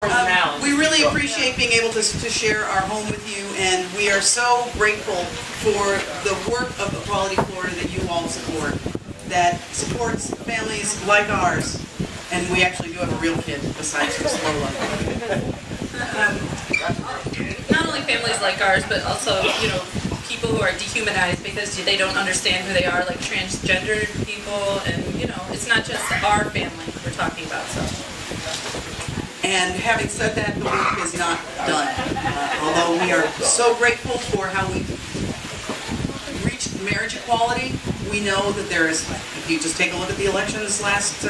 We really appreciate being able to share our home with you, and we are so grateful for the work of Equality Florida that you all support, that supports families like ours. And we actually do have a real kid besides just Lola. Not only families like ours, but also, people who are dehumanized because they don't understand who they are, like transgender people, and, it's not just our family we're talking about, so. And having said that, the work is not done. Although we are so grateful for how we reached marriage equality, we know that there is, if you just take a look at the elections last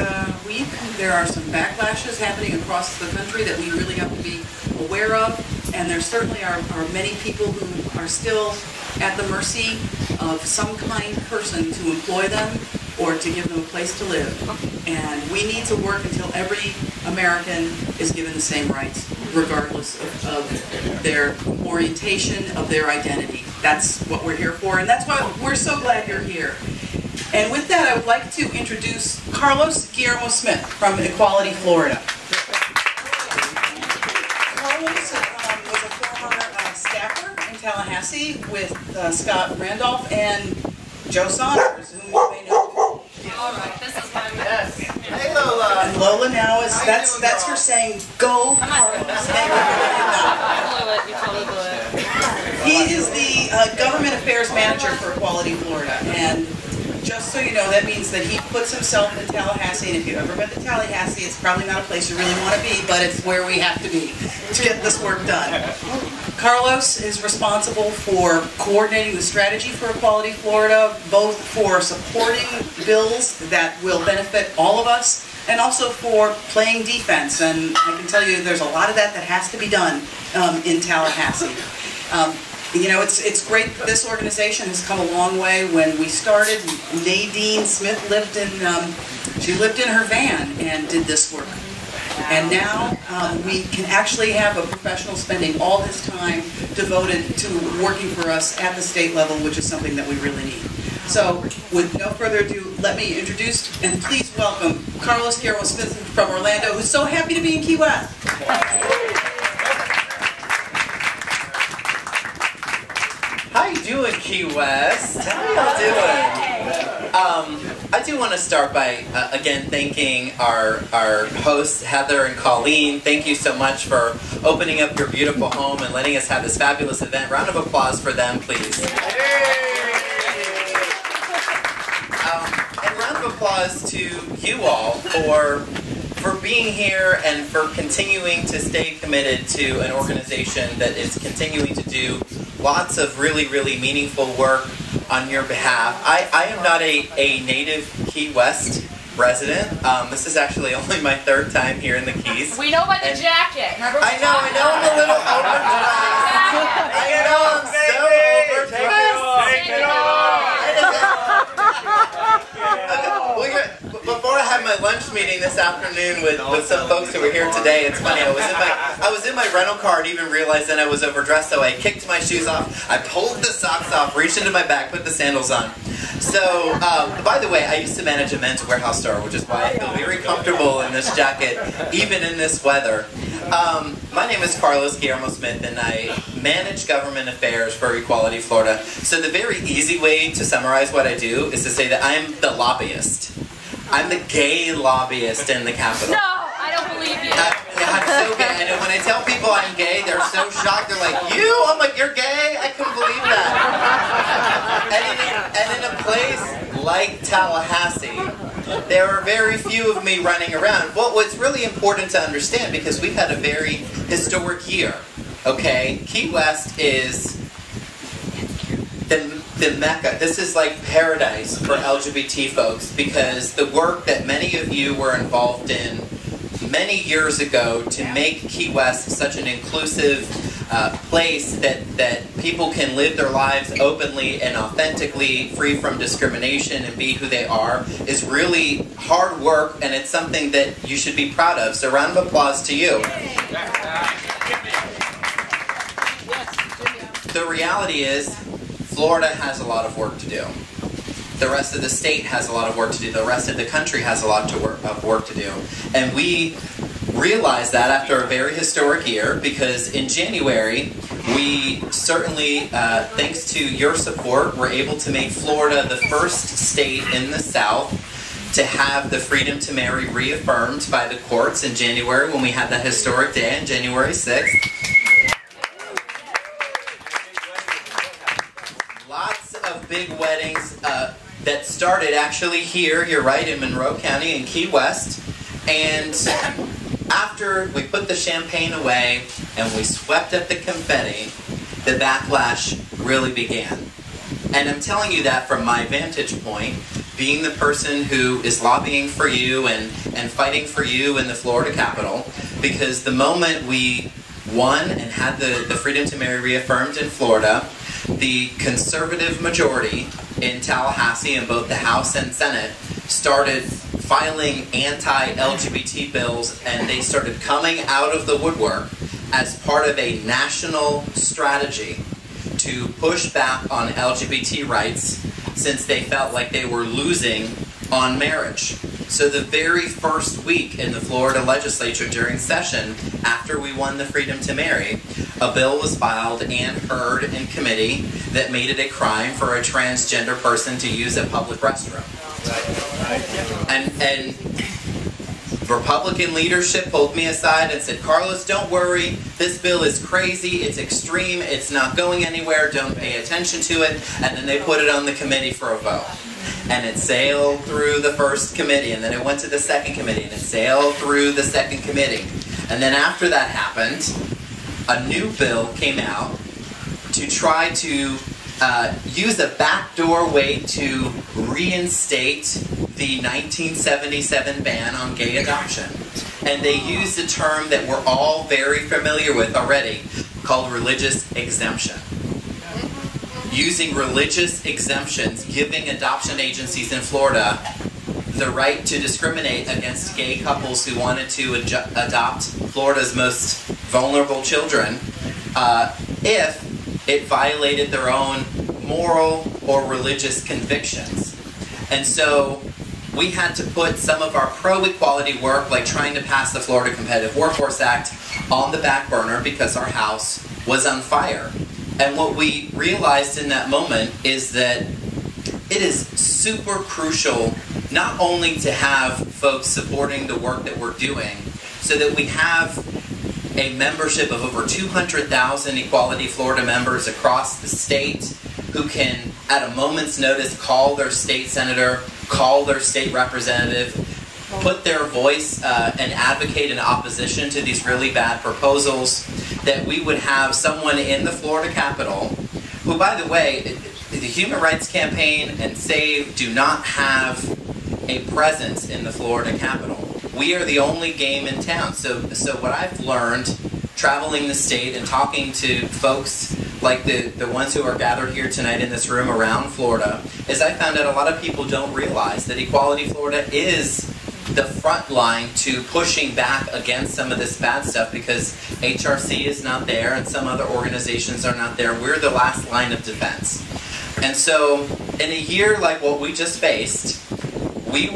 week, there are some backlashes happening across the country that we really have to be aware of. And there certainly are many people who are still at the mercy of some kind person to employ them or to give them a place to live. And we need to work until every American is given the same rights, regardless of their orientation, of their identity. That's what we're here for, and that's why we're so glad you're here. And with that, I would like to introduce Carlos Guillermo Smith from Equality Florida. Carlos was a former staffer in Tallahassee with Scott Randolph and Joe Saunders, whom you may know. All right, this is my mess. Hey, Lola. And Lola now is, that's her saying, go Carlos. He is the Government Affairs Manager for Equality Florida. And just so you know, that means that he puts himself in Tallahassee. And if you've ever been to Tallahassee, it's probably not a place you really want to be, but it's where we have to be to get this work done. Carlos is responsible for coordinating the strategy for Equality Florida, both for supporting bills that will benefit all of us, and also for playing defense. And I can tell you there's a lot of that has to be done in Tallahassee. It's great that this organization has come a long way. When we started, Nadine Smith lived in her van and did this work. And now we can actually have a professional spending all his time devoted to working for us at the state level, which is something that we really need. So, with no further ado, let me introduce and please welcome Carlos Guillermo Smith from Orlando, who's so happy to be in Key West. How you doing, Key West? How y'all doing? I do want to start by, again, thanking our hosts, Heather and Colleen. Thank you so much for opening up your beautiful home and letting us have this fabulous event. Round of applause for them, please. And round of applause to you all for being here and for continuing to stay committed to an organization that is continuing to do lots of really, really meaningful work on your behalf. I am not a native Key West resident. This is actually only my third time here in the Keys. We know by the jacket. Remember I know I'm a little overdressed. I know I'm so overdressed. Take it off. Before I had my lunch meeting this afternoon with some folks who were here today, it's funny, I was in my rental car and even realized that I was overdressed, so I kicked my shoes off, I pulled the socks off, reached into my bag, put the sandals on. So, by the way, I used to manage a men's warehouse store, which is why I feel very comfortable in this jacket, even in this weather. My name is Carlos Guillermo Smith, and I manage government affairs for Equality Florida. So the very easy way to summarize what I do is to say that I'm the lobbyist. I'm the gay lobbyist in the Capitol. No, I don't believe you. I'm so gay. And when I tell people I'm gay, they're so shocked. They're like, you? I'm like, you're gay? I couldn't believe that. And in a place like Tallahassee, there are very few of me running around. Well, what's really important to understand, because we've had a very historic year, okay? Key West is the Mecca. This is like paradise for LGBT folks, because the work that many of you were involved in many years ago to make Key West such an inclusive place that people can live their lives openly and authentically, free from discrimination, and be who they are, is really hard work, and it's something that you should be proud of. So round of applause to you. The reality is, Florida has a lot of work to do. The rest of the state has a lot of work to do. The rest of the country has a lot of work to do. And we realized that after a very historic year, because in January, we certainly, thanks to your support, were able to make Florida the first state in the South to have the freedom to marry reaffirmed by the courts in January when we had that historic day on January 6th. Lots of big weddings that started actually here, you're right, in Monroe County in Key West. And after we put the champagne away and we swept up the confetti, the backlash really began. And I'm telling you that from my vantage point, being the person who is lobbying for you and fighting for you in the Florida Capitol, because the moment we won and had the freedom to marry reaffirmed in Florida, the conservative majority in Tallahassee in both the House and Senate started filing anti-LGBT bills, and they started coming out of the woodwork as part of a national strategy to push back on LGBT rights, since they felt like they were losing on marriage. So the very first week in the Florida legislature during session, after we won the freedom to marry, a bill was filed and heard in committee that made it a crime for a transgender person to use a public restroom. And Republican leadership pulled me aside and said, Carlos, don't worry, this bill is crazy, it's extreme, it's not going anywhere, don't pay attention to it. And then they put it on the committee for a vote. And it sailed through the first committee, and then it went to the second committee, and it sailed through the second committee. And then after that happened, a new bill came out to try to use a backdoor way to reinstate the 1977 ban on gay adoption. And they used a term that we're all very familiar with already, called religious exemption. Using religious exemptions, giving adoption agencies in Florida the right to discriminate against gay couples who wanted to adopt Florida's most vulnerable children if it violated their own moral or religious convictions. And so we had to put some of our pro-equality work, like trying to pass the Florida Competitive Workforce Act, on the back burner because our house was on fire. And what we realized in that moment is that it is super crucial not only to have folks supporting the work that we're doing, so that we have a membership of over 200,000 Equality Florida members across the state who can, at a moment's notice, call their state senator, call their state representative, put their voice and advocate in opposition to these really bad proposals, that we would have someone in the Florida Capitol, who, by the way, the Human Rights Campaign and SAVE do not have a presence in the Florida Capitol. We are the only game in town. So what I've learned traveling the state and talking to folks like the ones who are gathered here tonight in this room around Florida, is I found out a lot of people don't realize that Equality Florida is the front line to pushing back against some of this bad stuff, because HRC is not there and some other organizations are not there. We're the last line of defense. And so in a year like what we just faced, we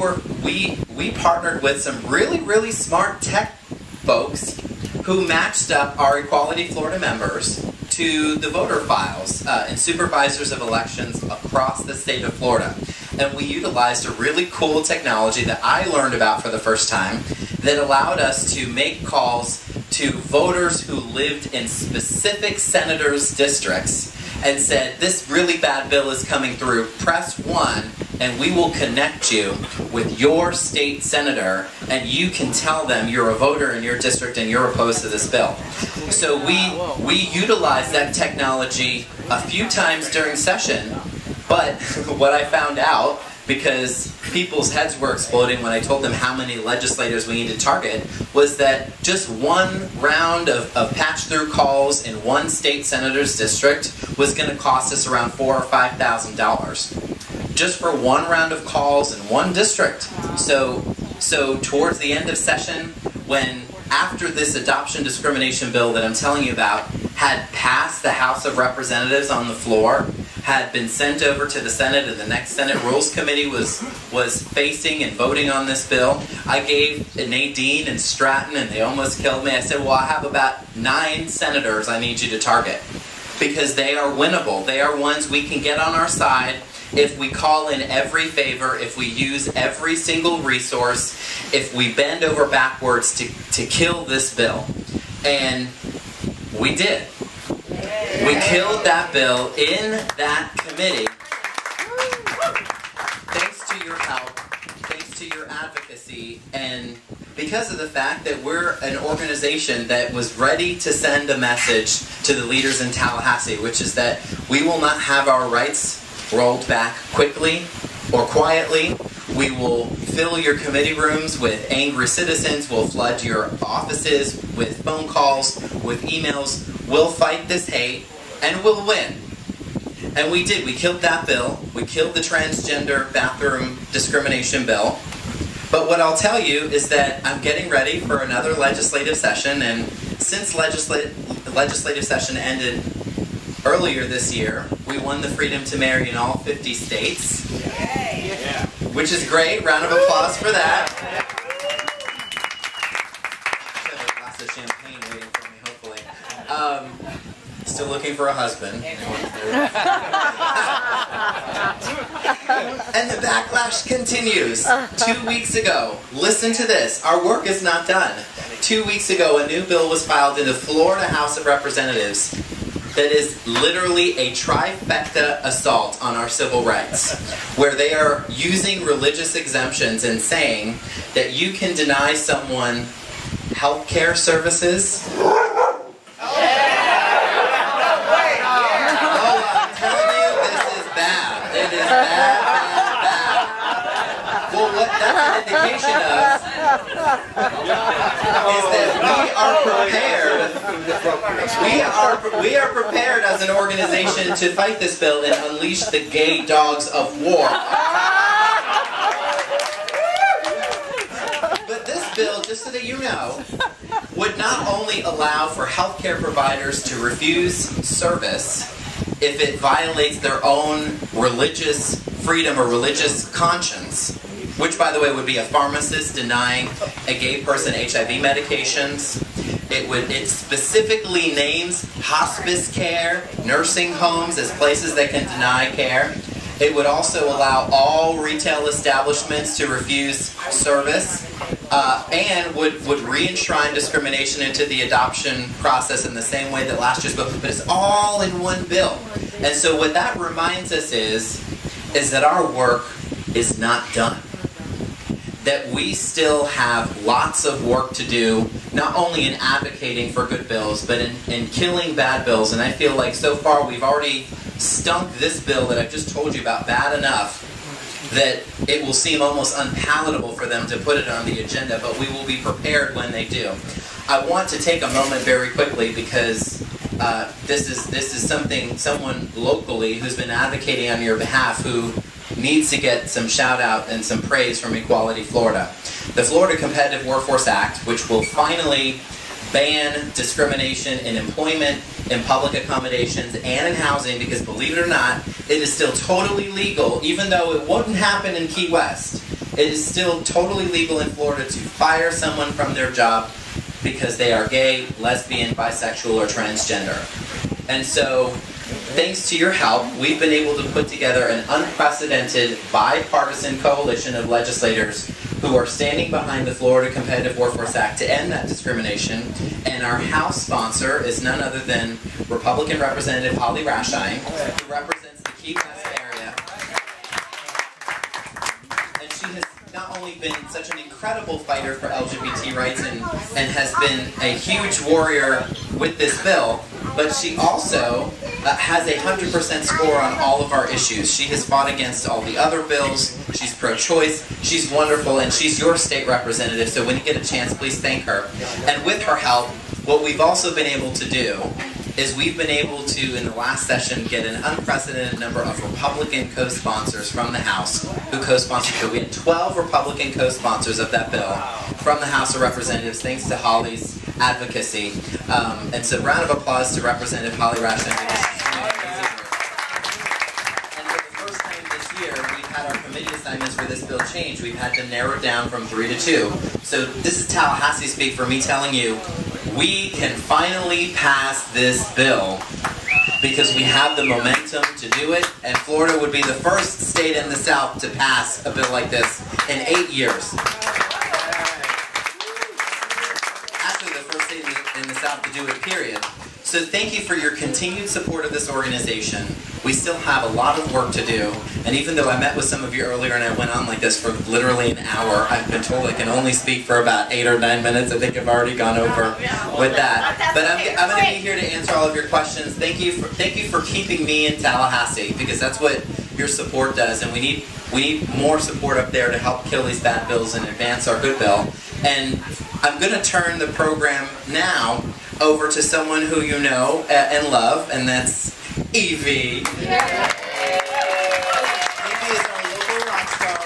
partnered with some really, really smart tech folks who matched up our Equality Florida members to the voter files and supervisors of elections across the state of Florida. And we utilized a really cool technology that I learned about for the first time that allowed us to make calls to voters who lived in specific senators' districts and said, this really bad bill is coming through, press 1 and we will connect you with your state senator, and you can tell them you're a voter in your district and you're opposed to this bill. So we utilized that technology a few times during session, but what I found out, because people's heads were exploding when I told them how many legislators we need to target, was that just one round of patch-through calls in one state senator's district was going to cost us around $4,000 or $5,000. Just for one round of calls in one district. So towards the end of session, when after this adoption discrimination bill that I'm telling you about had passed the House of Representatives on the floor, had been sent over to the Senate, and the next Senate Rules Committee was facing and voting on this bill. I gave Nadine and Stratton, and they almost killed me. I said, well, I have about 9 senators I need you to target, because they are winnable. They are ones we can get on our side if we call in every favor, if we use every single resource, if we bend over backwards to kill this bill. And we did. We killed that bill in that committee. Thanks to your help, thanks to your advocacy, and because of the fact that we're an organization that was ready to send a message to the leaders in Tallahassee, which is that we will not have our rights rolled back quickly or quietly. We will fill your committee rooms with angry citizens. We'll flood your offices with phone calls, with emails. We'll fight this hate, and we'll win. And we did. We killed that bill. We killed the transgender bathroom discrimination bill. But what I'll tell you is that I'm getting ready for another legislative session, and since legislative session ended earlier this year, we won the freedom to marry in all 50 states, which is great. Round of applause for that. I have a glass of champagne waiting for me, hopefully. Still looking for a husband. And the backlash continues. 2 weeks ago, listen to this, our work is not done. 2 weeks ago, a new bill was filed in the Florida House of Representatives that is literally a trifecta assault on our civil rights, where they are using religious exemptions and saying that you can deny someone health care services. That's an indication of is that we are prepared as an organization to fight this bill and unleash the gay dogs of war. But this bill, just so that you know, would not only allow for healthcare providers to refuse service if it violates their own religious freedom or religious conscience, which, by the way, would be a pharmacist denying a gay person HIV medications. It specifically names hospice care, nursing homes as places that can deny care. It would also allow all retail establishments to refuse service, and would re-enshrine discrimination into the adoption process in the same way that last year's bill, but it's all in one bill. And so what that reminds us is that our work is not done. That we still have lots of work to do, not only in advocating for good bills, but in killing bad bills. And I feel like so far we've already stunk this bill that I've just told you about bad enough that it will seem almost unpalatable for them to put it on the agenda, but we will be prepared when they do. I want to take a moment very quickly because this is someone locally who's been advocating on your behalf who needs to get some shout out and some praise from Equality Florida. The Florida Competitive Workforce Act, which will finally ban discrimination in employment, in public accommodations, and in housing, because believe it or not, it is still totally legal, even though it wouldn't happen in Key West. It is still totally legal in Florida to fire someone from their job because they are gay, lesbian, bisexual, or transgender. And so, thanks to your help, we've been able to put together an unprecedented bipartisan coalition of legislators who are standing behind the Florida Competitive Workforce Act to end that discrimination. And our House sponsor is none other than Republican Representative Holly Rashine, who represents the Key West area. And she has not only been such an incredible fighter for LGBT rights and has been a huge warrior with this bill, but she also has a 100% score on all of our issues. She has fought against all the other bills. She's pro-choice. She's wonderful, and she's your state representative, so when you get a chance, please thank her. And with her help, what we've also been able to do is we've been able to, in the last session, get an unprecedented number of Republican co-sponsors from the House who co-sponsored it. We had 12 Republican co-sponsors of that bill from the House of Representatives, thanks to Holly's advocacy. And so round of applause to Representative Holly Rashine. committee assignments for this bill changed. We've had to narrow it down from 3 to 2. So this is Tallahassee speak for me telling you, we can finally pass this bill because we have the momentum to do it, and Florida would be the first state in the South to pass a bill like this in 8 years. Actually, the first state in the South to do it, period. So thank you for your continued support of this organization. We still have a lot of work to do, and even though I met with some of you earlier and I went on like this for literally an hour, I've been told I can only speak for about 8 or 9 minutes. I think I've already gone over with that. But I'm going to be here to answer all of your questions. Thank you for keeping me in Tallahassee, because that's what your support does, and we need more support up there to help kill these bad bills and advance our good bill. And I'm going to turn the program now over to someone who you know and love, and that's Evie. Evie is our local rock star,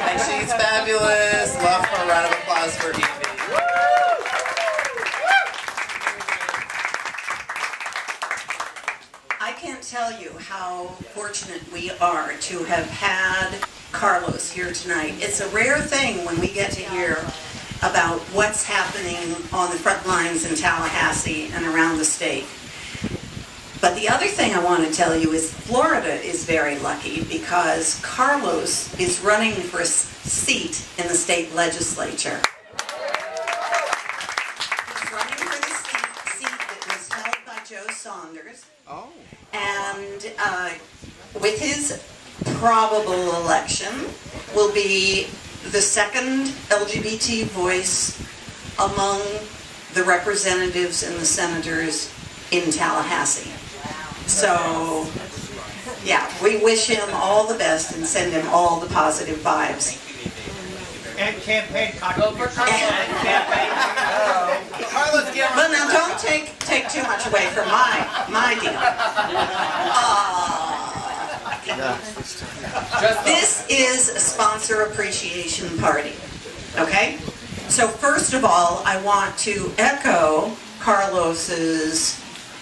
and she's fabulous. Love for a round of applause for Evie. I can't tell you how fortunate we are to have had Carlos here tonight. It's a rare thing when we get to hear about what's happening on the front lines in Tallahassee and around the state. But the other thing I want to tell you is Florida is very lucky because Carlos is running for a seat in the state legislature. He's running for the seat that was held by Joe Saunders. Oh. And with his probable election will be the second LGBT voice among the representatives and the senators in Tallahassee. So, yeah, we wish him all the best and send him all the positive vibes. And campaign contributions. But now don't take too much away from my deal. This is a sponsor appreciation party, okay? So first of all, I want to echo Carlos's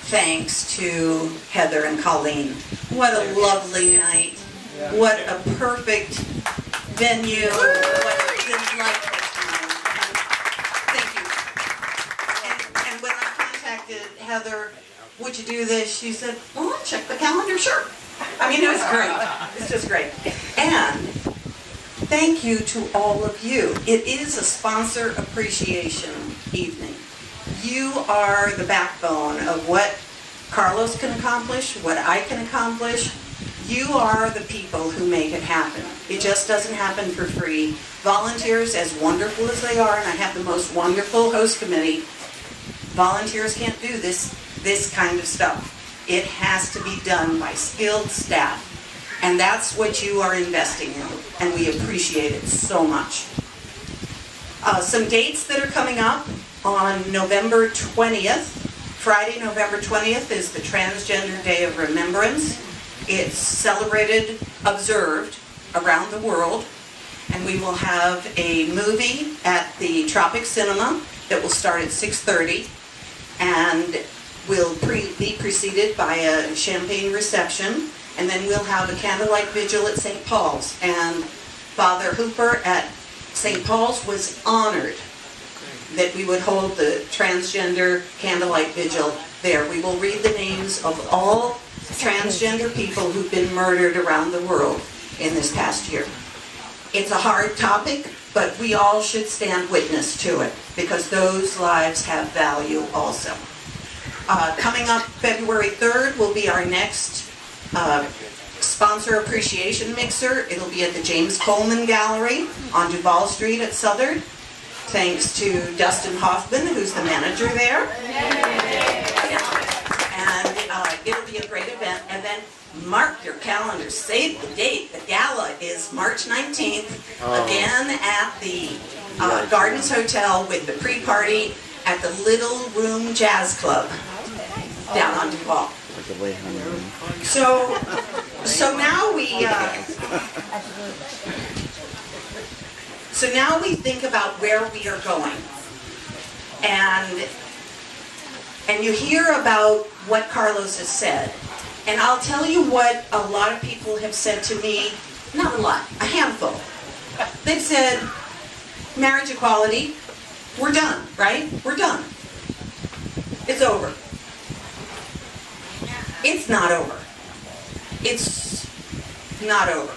thanks to Heather and Colleen. What a lovely night. What a perfect venue. What a delightful time. Thank you. And when I contacted Heather, would you do this? She said, well, I'll check the calendar, sure. I mean, it was great. It's just great. And thank you to all of you. It is a sponsor appreciation evening. You are the backbone of what Carlos can accomplish, what I can accomplish. You are the people who make it happen. It just doesn't happen for free. Volunteers, as wonderful as they are, and I have the most wonderful host committee, volunteers can't do this kind of stuff. It has to be done by skilled staff. And that's what you are investing in, and we appreciate it so much. Some dates that are coming up on November 20th. Friday, November 20th is the Transgender Day of Remembrance. It's celebrated, observed around the world, and we will have a movie at the Tropic Cinema that will start at 6:30, and will be preceded by a champagne reception, and then we'll have a candlelight vigil at St. Paul's. And Father Hooper at St. Paul's was honored that we would hold the transgender candlelight vigil there. We will read the names of all transgender people who've been murdered around the world in this past year. It's a hard topic, but we all should stand witness to it because those lives have value also. Coming up February 3rd will be our next sponsor appreciation mixer. It'll be at the James Coleman Gallery on Duval Street at Southern. Thanks to Dustin Hoffman, who's the manager there. And it'll be a great event. And then mark your calendars, save the date. The gala is March 19th, again at the Gardens Hotel with the pre-party at the Little Room Jazz Club down on Duval. So now we think about where we are going, and you hear about what Carlos has said, and I'll tell you what a lot of people have said to me not a lot, a handful. They've said, marriage equality, we're done, right? We're done. It's over. It's not over. It's not over.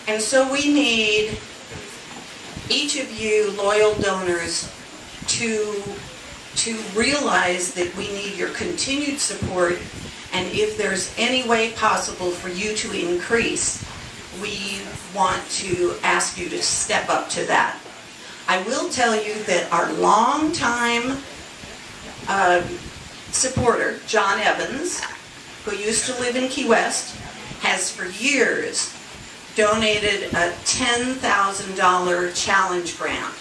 And so we need each of you loyal donors to realize that we need your continued support, and if there's any way possible for you to increase, we want to ask you to step up to that. I will tell you that our longtime supporter, John Evans, who used to live in Key West, has for years donated a $10,000 challenge grant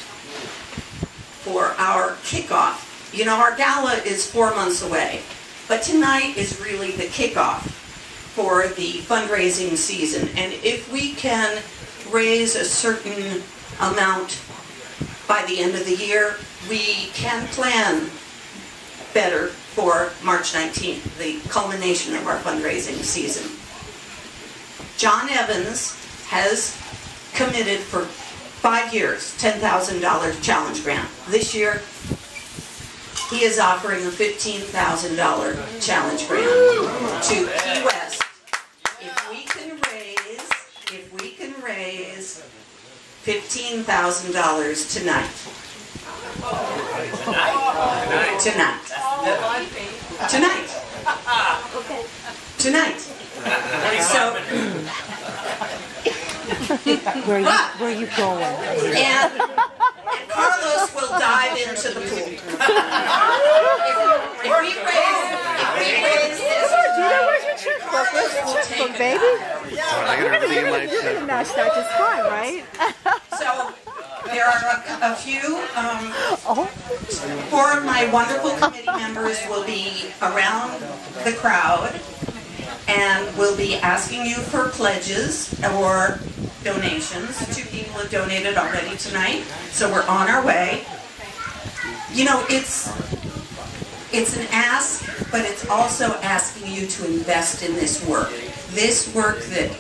for our kickoff. You know, our gala is 4 months away, but tonight is really the kickoff for the fundraising season. And if we can raise a certain amount by the end of the year, we can plan better for March 19th, the culmination of our fundraising season. John Evans has committed for 5 years, $10,000 challenge grant. This year, he is offering a $15,000 challenge grant to Key West. If we can raise $15,000 tonight. Tonight. So, where are you going? And Carlos will dive into the pool. If we raise this, Carlos will take a dive. That's just fine, right? So there are a few, 4 of my wonderful committee members will be around the crowd and will be asking you for pledges or donations. 2 people have donated already tonight, so we're on our way. You know, it's an ask, but it's also asking you to invest in this work. This work that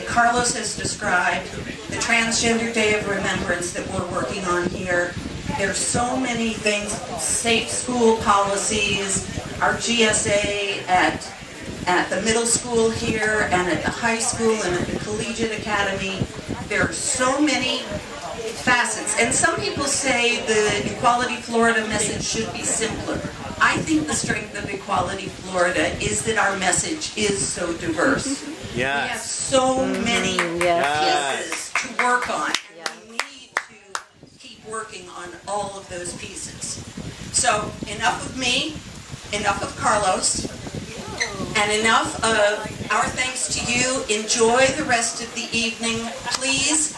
Carlos has described, the Transgender Day of Remembrance that we're working on here. There's so many things, safe school policies, our GSA at the middle school here and at the high school and at the collegiate academy. There are so many facets. And some people say the Equality Florida message should be simpler. I think the strength of Equality Florida is that our message is so diverse. We have so many pieces to work on, and we need to keep working on all of those pieces. So enough of me, enough of Carlos, and enough of our thanks to you. Enjoy the rest of the evening. Please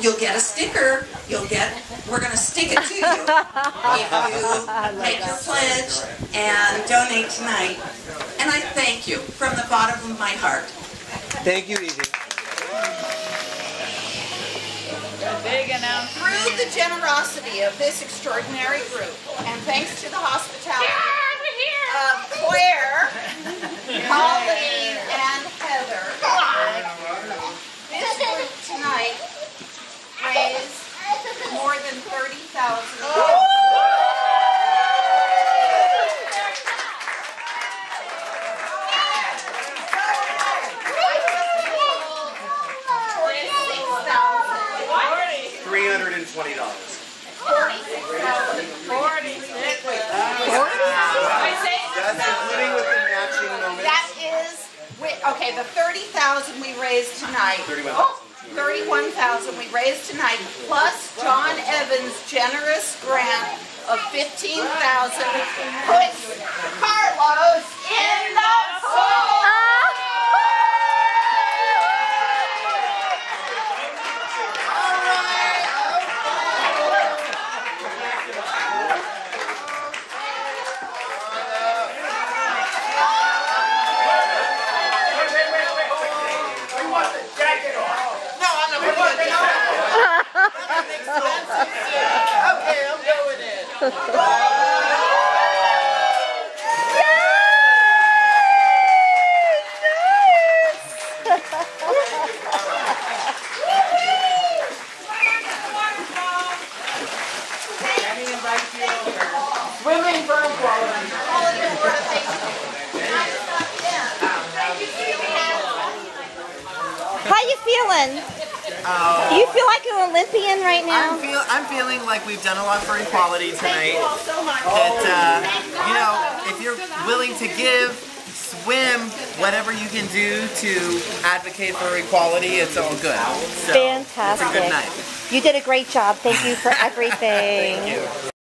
you'll get a sticker. We're going to stick it to you if you make your pledge and donate tonight. And I thank you from the bottom of my heart. Thank you, Evie. Through the generosity of this extraordinary group, and thanks to the hospitality of Claire, Colleen, and Heather, this group tonight raised more than $30,000. Okay, the $30,000 we raised tonight. $31,000 we raised tonight, plus John Evans' generous grant of $15,000 puts Carlos in the pool. Okay, I'm going in. How you feeling? Do you feel like an Olympian right now? I'm feeling like we've done a lot for equality tonight. That you know, if you're willing to give, swim, whatever you can do to advocate for equality, it's all good. So, Fantastic. It's a good night. You did a great job. Thank you for everything. Thank you.